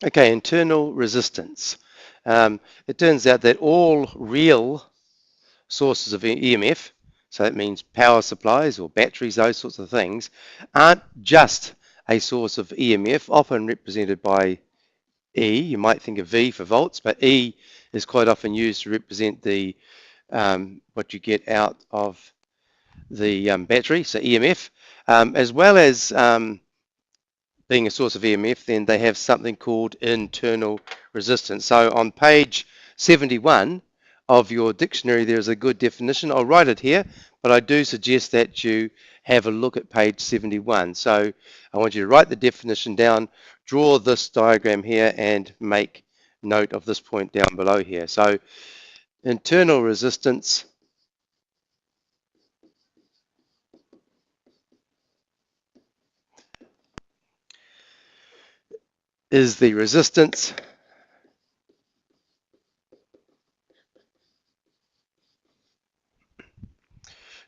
Okay, internal resistance. It turns out that all real sources of EMF, so that means power supplies or batteries, those sorts of things, aren't just a source of EMF, often represented by E. You might think of V for volts, but E is quite often used to represent the what you get out of the battery, so EMF, as well as being a source of EMF, then they have something called internal resistance. So on page 71 of your dictionary, there's a good definition. I'll write it here, but I do suggest that you have a look at page 71. So I want you to write the definition down, draw this diagram here, and make note of this point down below here. So internal resistance is the resistance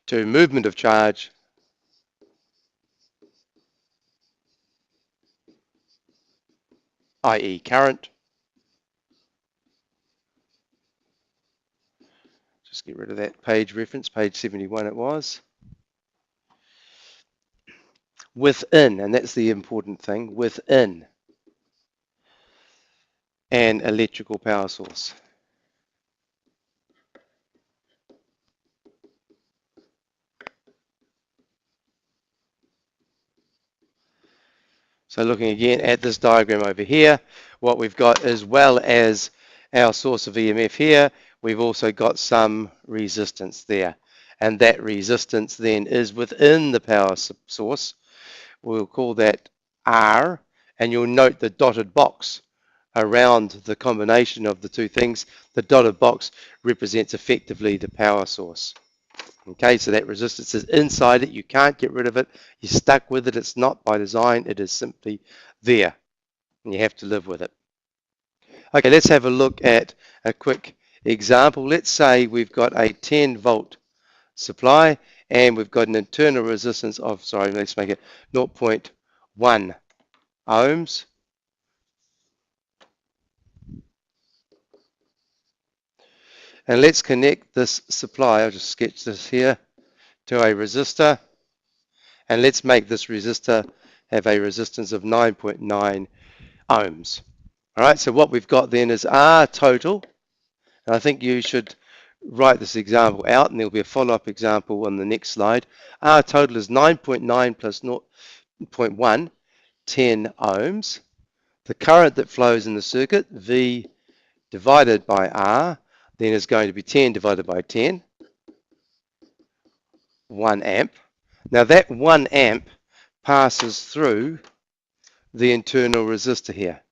to movement of charge i.e. current. Just get rid of that page reference, page 71 it was. Within, and that's the important thing, within an electrical power source. So looking again at this diagram over here, what we've got, as well as our source of EMF here, we've also got some resistance there. And that resistance then is within the power source. We'll call that R, and you'll note the dotted box around the combination of the two things. The dotted box represents effectively the power source. Okay, so that resistance is inside it. You can't get rid of it. You're stuck with it. It's not by design. It is simply there, and you have to live with it. Okay, let's have a look at a quick example. Let's say we've got a 10-volt supply, and we've got an internal resistance of, sorry, let's make it 0.1 ohms. And let's connect this supply, I'll just sketch this here, to a resistor. And let's make this resistor have a resistance of 9.9 ohms. All right, so what we've got then is R total. And I think you should write this example out, and there'll be a follow-up example on the next slide. R total is 9.9 plus 0.1, 10 ohms. The current that flows in the circuit, V divided by R, then is going to be 10 divided by 10, 1 amp. Now that 1 amp passes through the internal resistor here.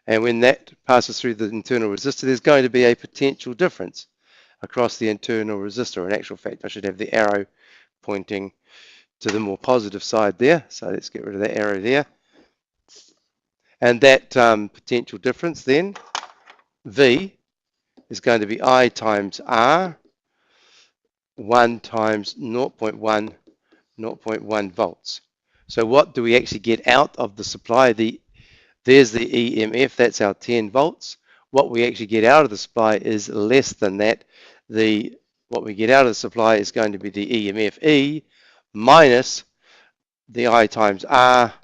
And when that passes through the internal resistor, there's going to be a potential difference across the internal resistor. In actual fact, I should have the arrow pointing to the more positive side there. So let's get rid of that arrow there. And that potential difference then, V, is going to be I times R, 1 times 0.1, 0.1 volts. So what do we actually get out of the supply? There's the EMF, that's our 10 volts. What we actually get out of the supply is less than that. What we get out of the supply is going to be the EMF E minus the I times R,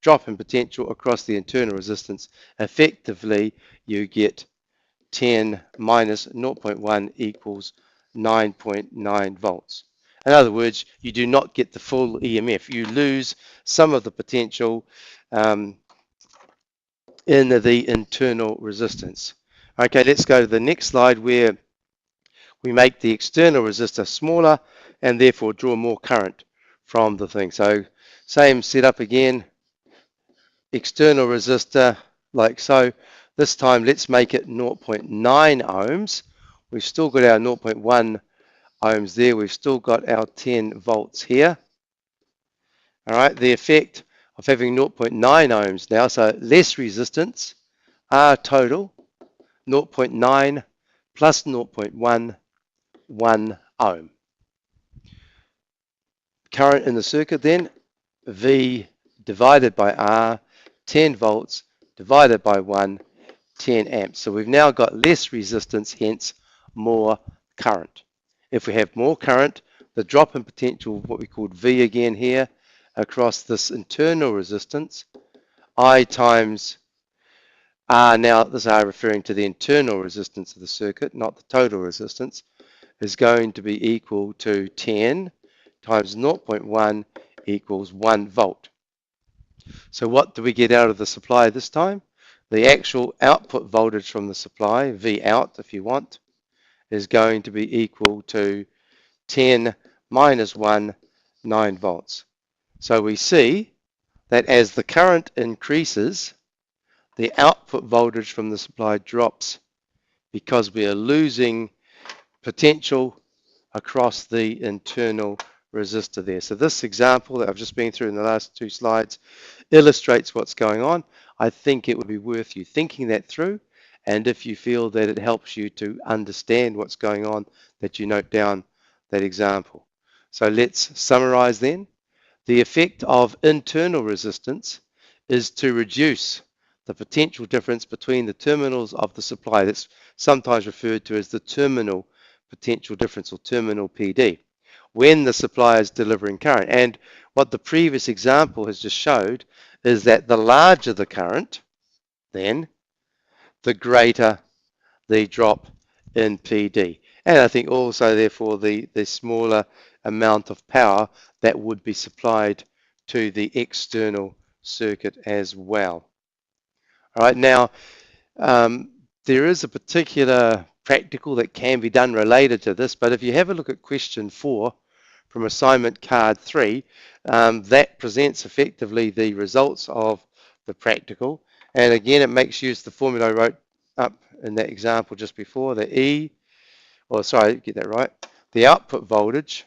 drop in potential across the internal resistance. Effectively, you get 10 minus 0.1 equals 9.9 volts. In other words, you do not get the full EMF. You lose some of the potential in the internal resistance. Okay, let's go to the next slide where we make the external resistor smaller and therefore draw more current from the thing. So same setup again, external resistor like so. This time let's make it 0.9 ohms. We've still got our 0.1 ohms there. We've still got our 10 volts here. All right, the effect of having 0.9 ohms now, so less resistance, R total, 0.9 plus 0.1, 1 ohm. Current in the circuit then, V divided by R, 10 volts, divided by 1, 10 amps. So we've now got less resistance, hence more current. If we have more current, the drop in potential, what we called V again here, across this internal resistance, I times R, now this R referring to the internal resistance of the circuit, not the total resistance, is going to be equal to 10 times 0.1 equals 1 volt. So what do we get out of the supply this time? The actual output voltage from the supply, V out if you want, is going to be equal to 10 minus 1, 9 volts. So we see that as the current increases, the output voltage from the supply drops because we are losing potential across the internal resistor there. So this example that I've just been through in the last 2 slides illustrates what's going on. I think it would be worth you thinking that through, and if you feel that it helps you to understand what's going on, that you note down that example. So let's summarize then. The effect of internal resistance is to reduce the potential difference between the terminals of the supply. That's sometimes referred to as the terminal potential difference, or terminal PD, when the supply is delivering current. And what the previous example has just showed is that the larger the current, then the greater the drop in PD. And I think also, therefore, the smaller amount of power that would be supplied to the external circuit as well. All right, now there is a particular practical that can be done related to this, but if you have a look at question 4 from assignment card 3, that presents effectively the results of the practical. And again, it makes use of the formula I wrote up in that example just before, the get that right. The output voltage,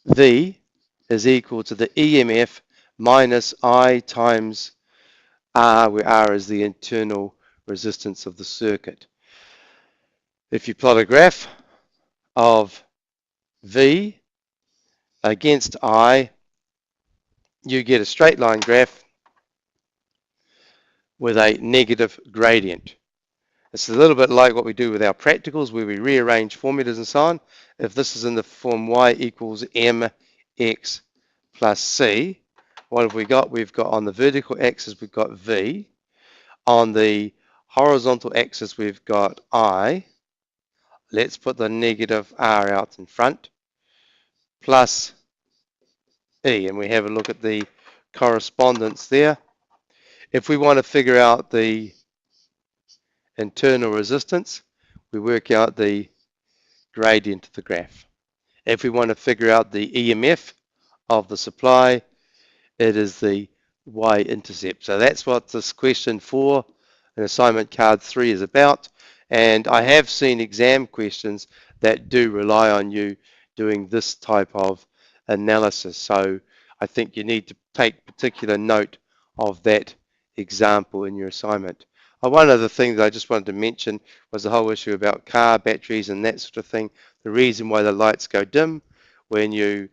V, is equal to the EMF minus I times R, where R is the internal resistance of the circuit. If you plot a graph of V against I, you get a straight line graph with a negative gradient. It's a little bit like what we do with our practicals, where we rearrange formulas and so on. If this is in the form y equals mx plus c, what have we got? We've got on the vertical axis, we've got V. On the horizontal axis, we've got I. Let's put the negative R out in front, plus E, and we have a look at the correspondence there. If we want to figure out the internal resistance, we work out the gradient of the graph. If we want to figure out the EMF of the supply, it is the y-intercept. So that's what this question 4 in assignment card 3 is about. And I have seen exam questions that do rely on you doing this type of analysis. So I think you need to take particular note of that example in your assignment. One other thing that I just wanted to mention was the whole issue about car batteries and that sort of thing. The reason why the lights go dim when you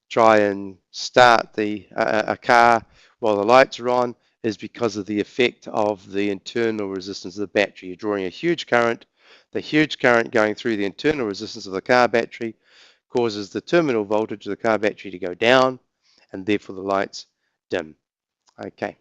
try and start a car while the lights are on is because of the effect of the internal resistance of the battery. You're drawing a huge current. The huge current going through the internal resistance of the car battery causes the terminal voltage of the car battery to go down, and therefore the lights dim. Okay.